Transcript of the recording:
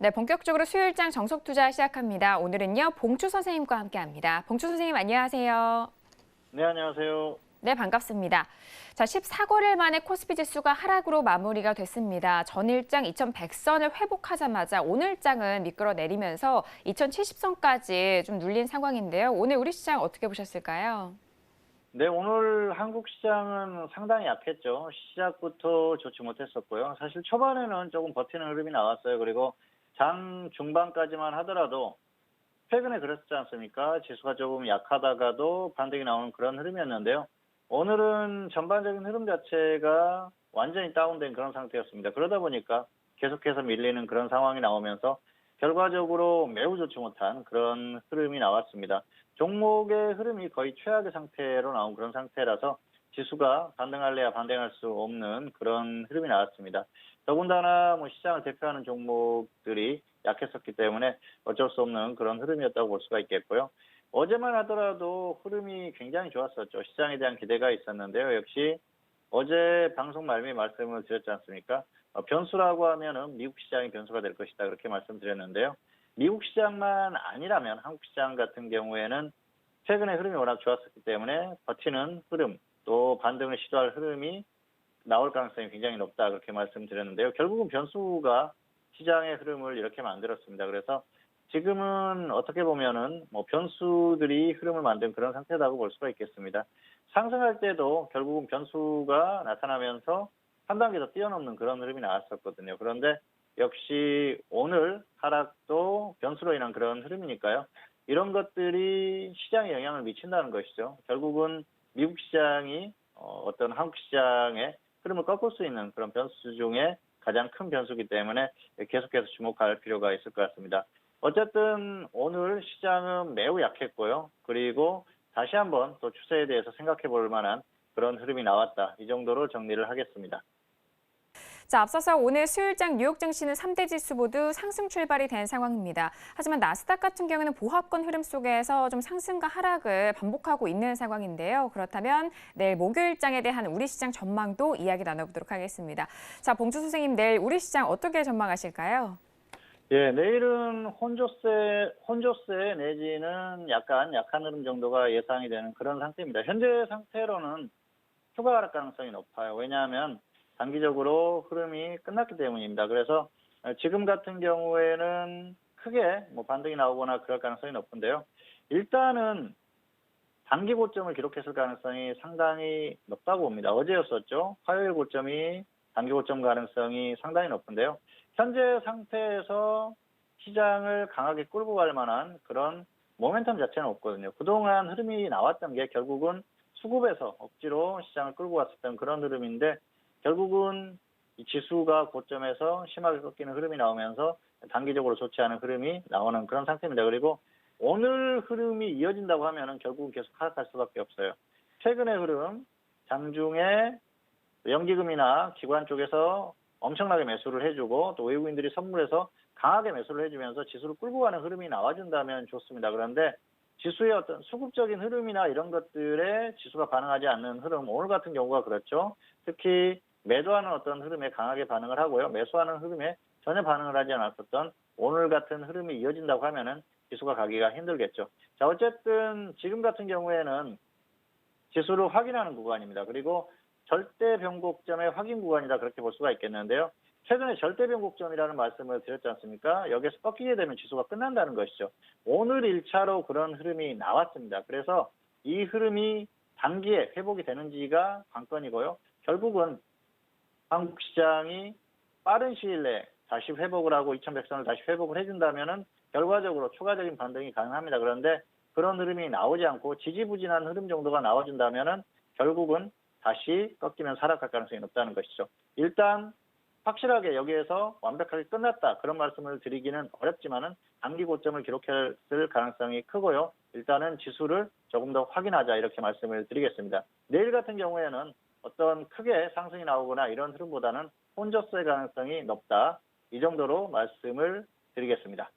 네, 본격적으로 수요일장 정석 투자 시작합니다. 오늘은요, 봉추 선생님과 함께합니다. 봉추 선생님 안녕하세요. 네, 안녕하세요. 네, 반갑습니다. 자, 14거래일 만에 코스피 지수가 하락으로 마무리가 됐습니다. 전일장 2100선을 회복하자마자 오늘장은 미끄러 내리면서 2070선까지 좀 눌린 상황인데요. 오늘 우리 시장 어떻게 보셨을까요? 네, 오늘 한국 시장은 상당히 약했죠. 시작부터 좋지 못했었고요. 사실 초반에는 조금 버티는 흐름이 나왔어요. 그리고 장 중반까지만 하더라도 최근에 그랬지 않습니까? 지수가 조금 약하다가도 반등이 나오는 그런 흐름이었는데요. 오늘은 전반적인 흐름 자체가 완전히 다운된 그런 상태였습니다. 그러다 보니까 계속해서 밀리는 그런 상황이 나오면서 결과적으로 매우 좋지 못한 그런 흐름이 나왔습니다. 종목의 흐름이 거의 최악의 상태로 나온 그런 상태라서 지수가 반등할래야 반등할 수 없는 그런 흐름이 나왔습니다. 더군다나 시장을 대표하는 종목들이 약했었기 때문에 어쩔 수 없는 그런 흐름이었다고 볼 수가 있겠고요. 어제만 하더라도 흐름이 굉장히 좋았었죠. 시장에 대한 기대가 있었는데요. 역시 어제 방송 말미에 말씀을 드렸지 않습니까? 변수라고 하면은 미국 시장이 변수가 될 것이다 그렇게 말씀드렸는데요. 미국 시장만 아니라면 한국 시장 같은 경우에는 최근에 흐름이 워낙 좋았었기 때문에 버티는 흐름 또 반등을 시도할 흐름이 나올 가능성이 굉장히 높다 그렇게 말씀드렸는데요. 결국은 변수가 시장의 흐름을 이렇게 만들었습니다. 그래서 지금은 어떻게 보면은 변수들이 흐름을 만든 그런 상태라고 볼 수가 있겠습니다. 상승할 때도 결국은 변수가 나타나면서 한 단계 더 뛰어넘는 그런 흐름이 나왔었거든요. 그런데 역시 오늘 하락도 변수로 인한 그런 흐름이니까요. 이런 것들이 시장에 영향을 미친다는 것이죠. 결국은 미국 시장이 어떤 한국 시장의 흐름을 꺾을 수 있는 그런 변수 중에 가장 큰 변수이기 때문에 계속해서 주목할 필요가 있을 것 같습니다. 어쨌든 오늘 시장은 매우 약했고요. 그리고 다시 한번 또 추세에 대해서 생각해 볼 만한 그런 흐름이 나왔다. 이 정도로 정리를 하겠습니다. 자, 앞서서 오늘 수요일장 뉴욕 증시는 3대 지수 모두 상승 출발이 된 상황입니다. 하지만 나스닥 같은 경우는 보합권 흐름 속에서 좀 상승과 하락을 반복하고 있는 상황인데요. 그렇다면 내일 목요일장에 대한 우리 시장 전망도 이야기 나눠보도록 하겠습니다. 자, 봉주 선생님 내일 우리 시장 어떻게 전망하실까요? 예, 내일은 혼조세 내지는 약간 약한 흐름 정도가 예상이 되는 그런 상태입니다. 현재 상태로는 추가 하락 가능성이 높아요. 왜냐하면 단기적으로 흐름이 끝났기 때문입니다. 그래서 지금 같은 경우에는 크게 반등이 나오거나 그럴 가능성이 높은데요. 일단은 단기 고점을 기록했을 가능성이 상당히 높다고 봅니다. 어제였었죠. 화요일 고점이 단기 고점 가능성이 상당히 높은데요. 현재 상태에서 시장을 강하게 끌고 갈 만한 그런 모멘텀 자체는 없거든요. 그동안 흐름이 나왔던 게 결국은 수급에서 억지로 시장을 끌고 왔었던 그런 흐름인데 결국은 이 지수가 고점에서 심하게 꺾이는 흐름이 나오면서 단기적으로 좋지 않은 흐름이 나오는 그런 상태입니다. 그리고 오늘 흐름이 이어진다고 하면은 결국은 계속 하락할 수밖에 없어요. 최근의 흐름, 장중에 연기금이나 기관 쪽에서 엄청나게 매수를 해주고 또 외국인들이 선물해서 강하게 매수를 해주면서 지수를 끌고 가는 흐름이 나와준다면 좋습니다. 그런데 지수의 어떤 수급적인 흐름이나 이런 것들에 지수가 반응하지 않는 흐름, 오늘 같은 경우가 그렇죠. 특히 매도하는 어떤 흐름에 강하게 반응을 하고요. 매수하는 흐름에 전혀 반응을 하지 않았었던 오늘 같은 흐름이 이어진다고 하면은 지수가 가기가 힘들겠죠. 자, 어쨌든 지금 같은 경우에는 지수를 확인하는 구간입니다. 그리고 절대 변곡점의 확인 구간이다 그렇게 볼 수가 있겠는데요. 최근에 절대 변곡점이라는 말씀을 드렸지 않습니까? 여기서 꺾이게 되면 지수가 끝난다는 것이죠. 오늘 1차로 그런 흐름이 나왔습니다. 그래서 이 흐름이 단기에 회복이 되는지가 관건이고요. 결국은 한국 시장이 빠른 시일 내에 다시 회복을 하고 2100선을 다시 회복을 해준다면은 결과적으로 추가적인 반등이 가능합니다. 그런데 그런 흐름이 나오지 않고 지지부진한 흐름 정도가 나와준다면은 결국은 다시 꺾이면 하락할 가능성이 높다는 것이죠. 일단 확실하게 여기에서 완벽하게 끝났다 그런 말씀을 드리기는 어렵지만은 단기 고점을 기록했을 가능성이 크고요. 일단은 지수를 조금 더 확인하자 이렇게 말씀을 드리겠습니다. 내일 같은 경우에는 어떤 크게 상승이 나오거나 이런 흐름보다는 혼조세 가능성이 높다 이 정도로 말씀을 드리겠습니다.